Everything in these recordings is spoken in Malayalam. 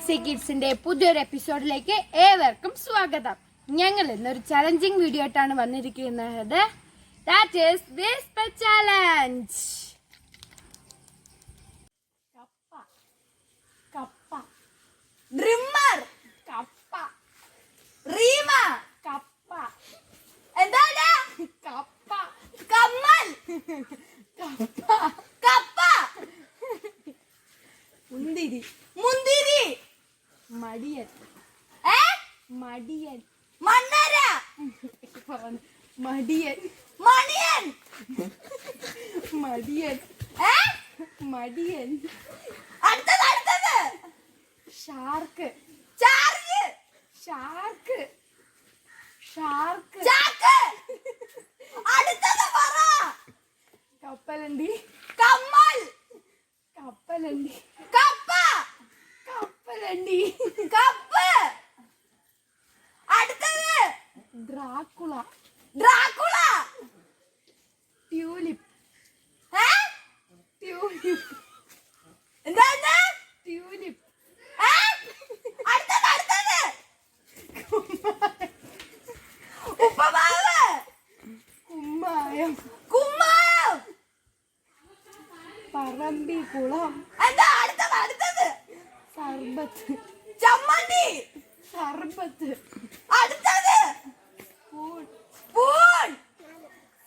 സി കിഡ്സിന്റെ പുതിയൊരു എപ്പിസോഡിലേക്ക് ഏവർക്കും സ്വാഗതം. ഞങ്ങൾ ഇന്നൊരു ചലഞ്ചിങ് വീഡിയോ ആയിട്ടാണ് വന്നിരിക്കുന്നത്. That is Whisper challenge. കപ്പ കപ്പ ഡ്രിമ്മർ കപ്പ റീമ കപ്പ എന്താണ് കപ്പ കമ്മൽ കപ്പ കപ്പ മുന്തിരി മുന്തിരി മടിയൻ മടിയൻ മണ്ണര മടിയൻ മണിയൻ മടിയൻ മടിയൻ അടുത്തത് ഷാർക്ക് ചാർക്ക് ഷാർക്ക് ഷാർക്ക് ചാക്ക് അടുത്തത് പറ കപ്പലണ്ടി കമ്മൽ കപ്പലണ്ടി കപ്പ കപ്പലണ്ടി കപ്പ് അടുത്തത് ഡ്രാക്കുള ഡ്രാക്കുള ട്യൂലിപ്പ് ട്യൂലിപ്പ് എന്താണ് ട്യൂലിപ്പ് അടുത്തത് ഉപ്പമാവ് കുമ്മായം കുമ്മായം പറമ്പിക്കുളം എന്താ അടുത്തത് സർബത്ത് ചമ്മന്തി സർബത്ത് അടുത്തത് പൂൾ പൂൾ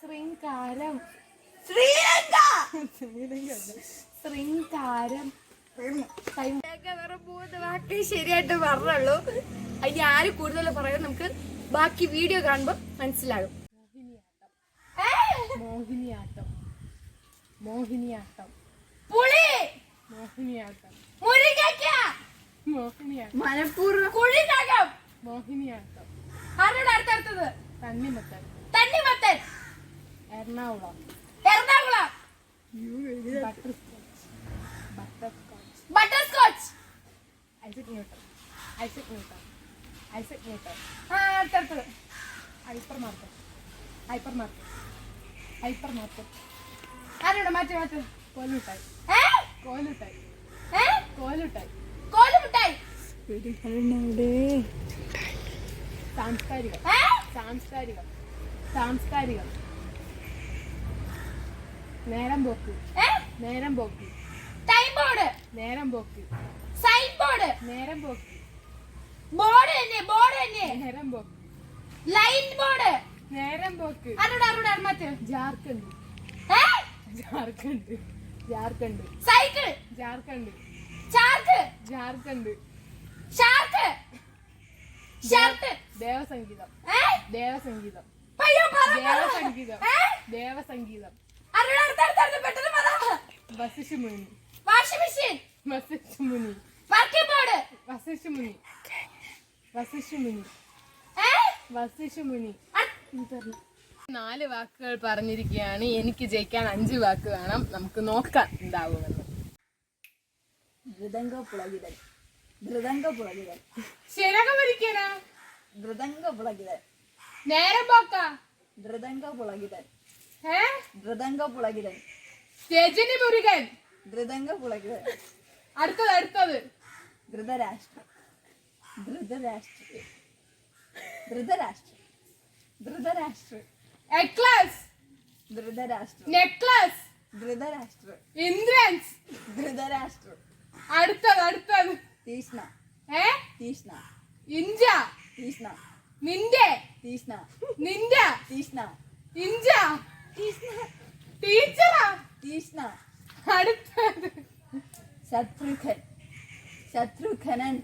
ശൃംഗാരം ശ്രീലങ്ക ശൃംഗാരം വെറും 3 വാക്ക് ശരിയായിട്ട് പറഞ്ഞുള്ളൂ. അതിന് ആര് കൂടുതൽ പറയാൻ നമുക്ക് ബാക്കി വീഡിയോ കാണുമ്പോൾ മനസ്സിലാകും. മോഹിനിയാട്ടം മോഹിനിയാട്ടം പുളി മോഹിനിയാട്ടം മുരിങ്ങയ്ക്ക മോഹിനിയാട്ടം മനപ്പൂർവ്വം കുഴിനകം മോഹിനിയാട്ടം ആരുടെ അടുത്തത് തണ്ണിമത്തൻ തണ്ണിമത്തൻ Ernakulam Ernakulam butterscotch Isaac Newton Isaac Newton Isaac Newton അടുത്തത് hyper market hyper market hyper market ആരോടെ മാറ്റി കോലുമിട്ടായി കോലുമിട്ടായി കോലുമിട്ടായി കോലുമിട്ടായി സാംസ്കാരികം സാംസ്കാരികം സാംസ്കാരികം നേരം പോക്ക് നേരം പോക്ക് ടൈം ബോർഡ് നേരം പോക്ക് സൈൻ ബോർഡ് നേരം പോക്ക് ബോർഡ് തന്നെ നേരം പോക്ക് ലൈൻ ബോർഡ് നേരം പോക്ക് ആരോടെ മാറ്റി ജാർഖണ്ഡ് ജാർഖണ്ഡ് ജാർഖണ്ഡ് സൈക്കിൾ ജാർഖണ്ഡ് ചാർക്ക് ജാർഖണ്ഡ് ഷാർക്ക് ഷർട്ട് ദേവസംഗീതം ദേവസംഗീതം ദേവസംഗീതം ദേവസംഗീതം വസിഷ്ഠമുനി വാഷിംഗ് മെഷീൻ വസിഷ്ഠമുനി വർക്കിംഗ് ബോർഡ് വസിഷ്ഠമുനി വസിഷ്ഠമുനി വസിഷ്ഠമുനി 4 വാക്കുകൾ പറഞ്ഞിരിക്കുകയാണ്. എനിക്ക് ജയിക്കാൻ 5 വാക്ക് വേണം. നമുക്ക് നോക്കാം എന്താവുമെന്ന്. മൃദംഗപുളകിതൻ മൃദംഗപുളകിതൻ ശരകമരിക്കനാ മൃദംഗപുളകിതൻ നേരം പോക്ക മൃദംഗപുളകിതൻ മൃദംഗപുളകിതൻ രജനി മുരുകൻ മൃദംഗപുളകിതൻ അടുത്തത് ധൃതരാഷ്ട്ര ധൃതരാഷ്ട്ര ധൃതരാഷ്ട്ര ധൃതരാഷ്ട്ര എക്ലസ് ധൃതരാഷ്ട്ര നെക്ലസ് ധൃതരാഷ്ട്ര ഇന്ദ്രൻസ് ധൃതരാഷ്ട്ര അടുത്തത് തീഷ്ണ തീഷ്ണ ഇഞ്ച തീഷ്ണ നിന്റെ തീഷ്ണ നിന്റെ തീഷ്ണ ഇഞ്ച തീഷ്ണ ടീച്ചറാ തീഷ്ണ അടുത്തത് ശത്രുഘ്നൻ ശത്രുഘ്നൻ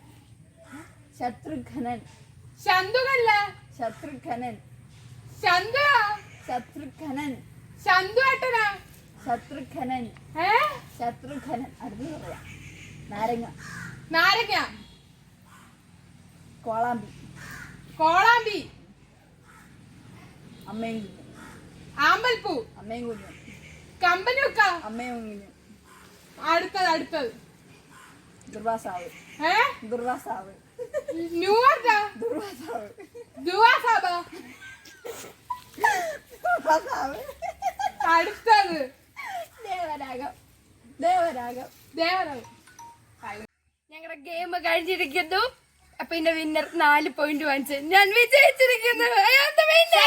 ശത്രുഘ്നൻ ശന്തുകല്ല ശത്രുഘ്നൻ ശന്തു ശത്രുഘ്നൻ ശന്തു ഏട്ടനാ ശത്രുഘ്നൻ ശത്രുഘ്നൻ അടുത്തത് പറയാം നാരങ്ങ നാരങ്ങ കോളാമ്പി കോളാമ്പി അമ്മയും കുഞ്ഞും ആമ്പൽപ്പൂ അമ്മയും കുഞ്ഞും കമ്പനിയൊക്ക അമ്മയും കുഞ്ഞും അടുത്തത് ദുർവാസാവ് ദുർവാസാവ് ന്യൂവർക്ക ദുർവാസാവ് ദുവാസാബ ദുർവാസാവ് അടുത്തത് ദേവരാഗം ദേവരാഗം ദേവരാഗം ഞങ്ങളുടെ ഗെയിം കഴിഞ്ഞിരിക്കുന്നു. അപ്പൊ ഇതിന്റെ വിന്നർ 4 പോയിന്റ് വാങ്ങിച്ച് ഞാൻ വിജയിച്ചിരിക്കുന്നു. I am the winner.